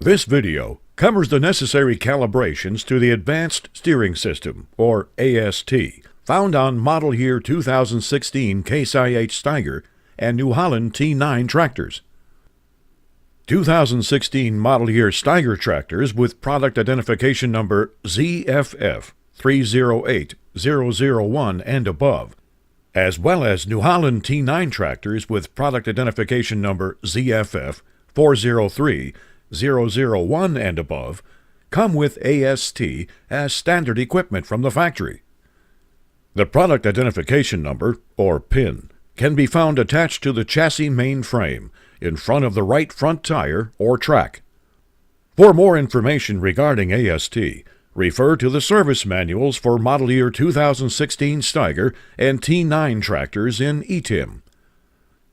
This video covers the necessary calibrations to the Advanced Steering System, or AST, found on model year 2016 Case IH Steiger and New Holland T9 tractors. 2016 model year Steiger tractors with product identification number ZFF 308001 and above, as well as New Holland T9 tractors with product identification number ZFF 403001 and above, come with AST as standard equipment from the factory. The product identification number, or PIN, can be found attached to the chassis main frame in front of the right front tire or track. For more information regarding AST, refer to the service manuals for model year 2016 Steiger and T9 tractors in ETIM.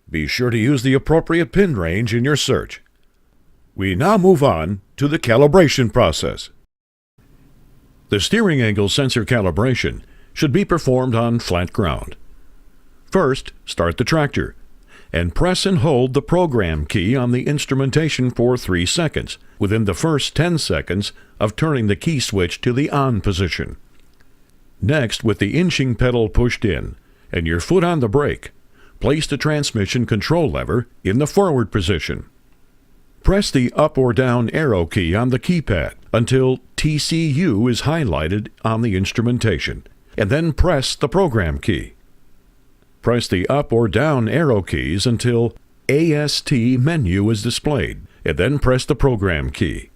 Be sure to use the appropriate pin range in your search. We now move on to the calibration process. The steering angle sensor calibration should be performed on flat ground. First, start the tractor and press and hold the program key on the instrumentation for 3 seconds within the first 10 seconds of turning the key switch to the on position. Next, with the inching pedal pushed in and your foot on the brake, place the transmission control lever in the forward position. Press the up or down arrow key on the keypad until TCU is highlighted on the instrumentation, and then press the program key. Press the up or down arrow keys until AST menu is displayed, and then press the program key.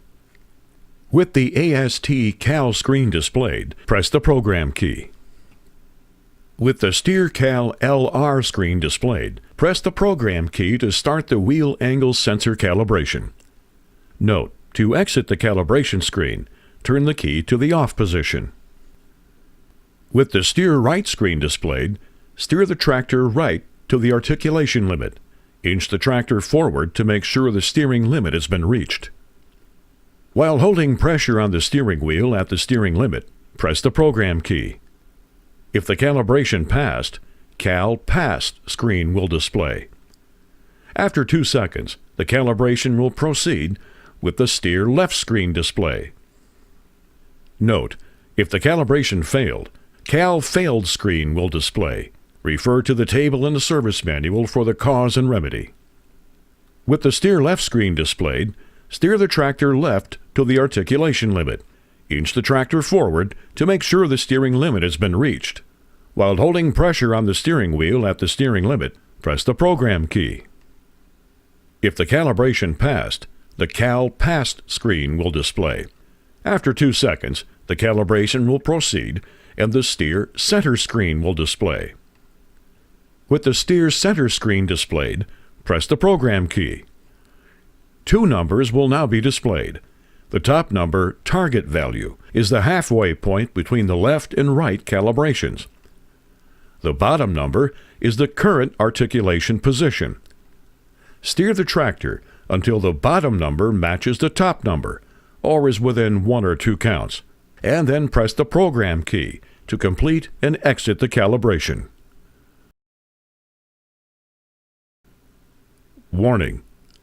With the AST Cal screen displayed, press the program key. With the Steer Cal LR screen displayed, press the program key to start the wheel angle sensor calibration. Note, to exit the calibration screen, turn the key to the off position. With the Steer Right screen displayed, steer the tractor right to the articulation limit. Inch the tractor forward to make sure the steering limit has been reached. While holding pressure on the steering wheel at the steering limit, press the program key. If the calibration passed, Cal Passed screen will display. After 2 seconds, the calibration will proceed with the Steer Left screen display. Note, if the calibration failed, Cal Failed screen will display. Refer to the table in the service manual for the cause and remedy. With the Steer Left screen displayed, steer the tractor left to the articulation limit. Inch the tractor forward to make sure the steering limit has been reached. While holding pressure on the steering wheel at the steering limit, press the program key. If the calibration passed, the Cal Passed screen will display. After 2 seconds, the calibration will proceed and the Steer Center screen will display. With the Steer Center screen displayed, press the program key. 2 numbers will now be displayed. The top number, target value, is the halfway point between the left and right calibrations. The bottom number is the current articulation position. Steer the tractor until the bottom number matches the top number, or is within 1 or 2 counts, and then press the program key to complete and exit the calibration. Warning: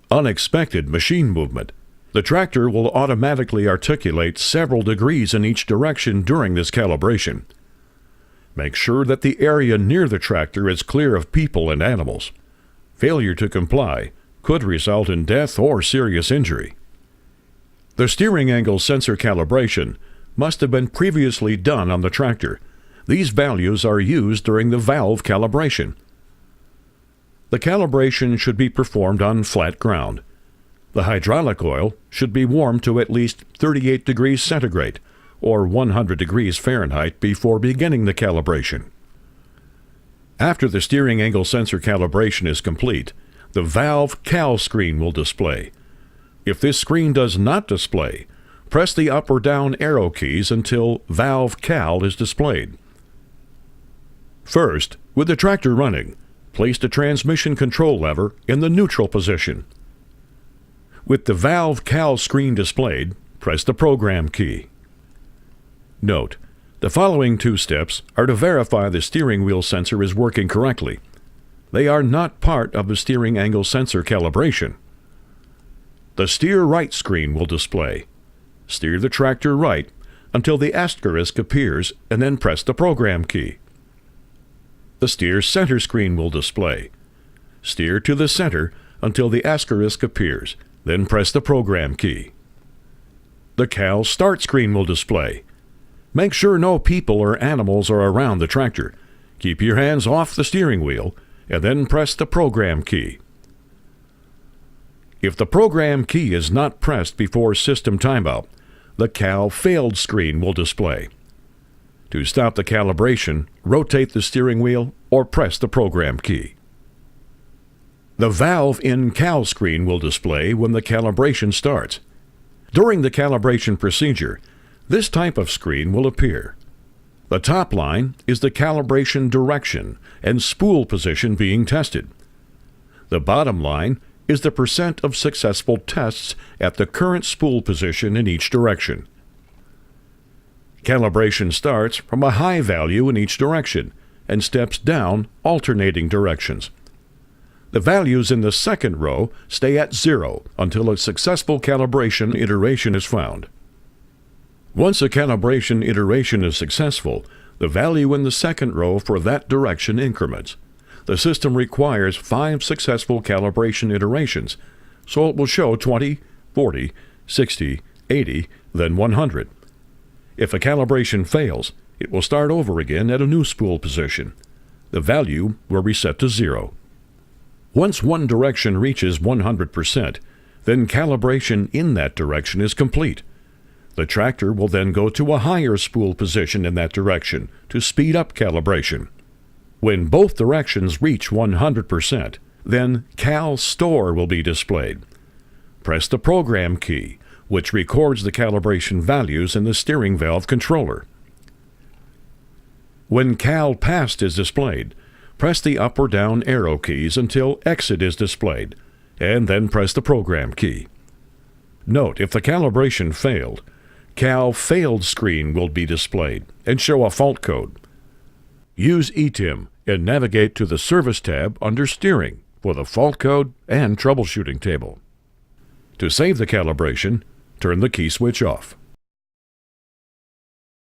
unexpected machine movement. The tractor will automatically articulate several degrees in each direction during this calibration. Make sure that the area near the tractor is clear of people and animals. Failure to comply could result in death or serious injury. The steering angle sensor calibration must have been previously done on the tractor. These values are used during the valve calibration. The calibration should be performed on flat ground. The hydraulic oil should be warmed to at least 38 degrees centigrade or 100 degrees Fahrenheit before beginning the calibration. After the steering angle sensor calibration is complete, the valve cal screen will display. If this screen does not display, press the up or down arrow keys until valve cal is displayed. First, with the tractor running, place the transmission control lever in the neutral position. With the valve cal screen displayed, press the program key. Note, the following 2 steps are to verify the steering wheel sensor is working correctly. They are not part of the steering angle sensor calibration. The steer right screen will display. Steer the tractor right until the asterisk appears and then press the program key. The steer center screen will display. Steer to the center until the asterisk appears, then press the program key. The Cal start screen will display. Make sure no people or animals are around the tractor. Keep your hands off the steering wheel and then press the program key. If the program key is not pressed before system timeout, the Cal failed screen will display. To stop the calibration, rotate the steering wheel or press the program key. The valve in Cal screen will display when the calibration starts. During the calibration procedure, this type of screen will appear. The top line is the calibration direction and spool position being tested. The bottom line is the percent of successful tests at the current spool position in each direction. Calibration starts from a high value in each direction and steps down alternating directions. The values in the second row stay at 0 until a successful calibration iteration is found. Once a calibration iteration is successful, the value in the second row for that direction increments. The system requires 5 successful calibration iterations, so it will show 20, 40, 60, 80, then 100. If a calibration fails, it will start over again at a new spool position. The value will reset to 0. Once one direction reaches 100%, then calibration in that direction is complete. The tractor will then go to a higher spool position in that direction to speed up calibration. When both directions reach 100%, then Cal Store will be displayed. Press the program key, which records the calibration values in the steering valve controller. When Cal Passed is displayed, press the up or down arrow keys until Exit is displayed, and then press the program key. Note, if the calibration failed, Cal Failed screen will be displayed and show a fault code. Use ETIM and navigate to the Service tab under Steering for the fault code and troubleshooting table. To save the calibration, turn the key switch off.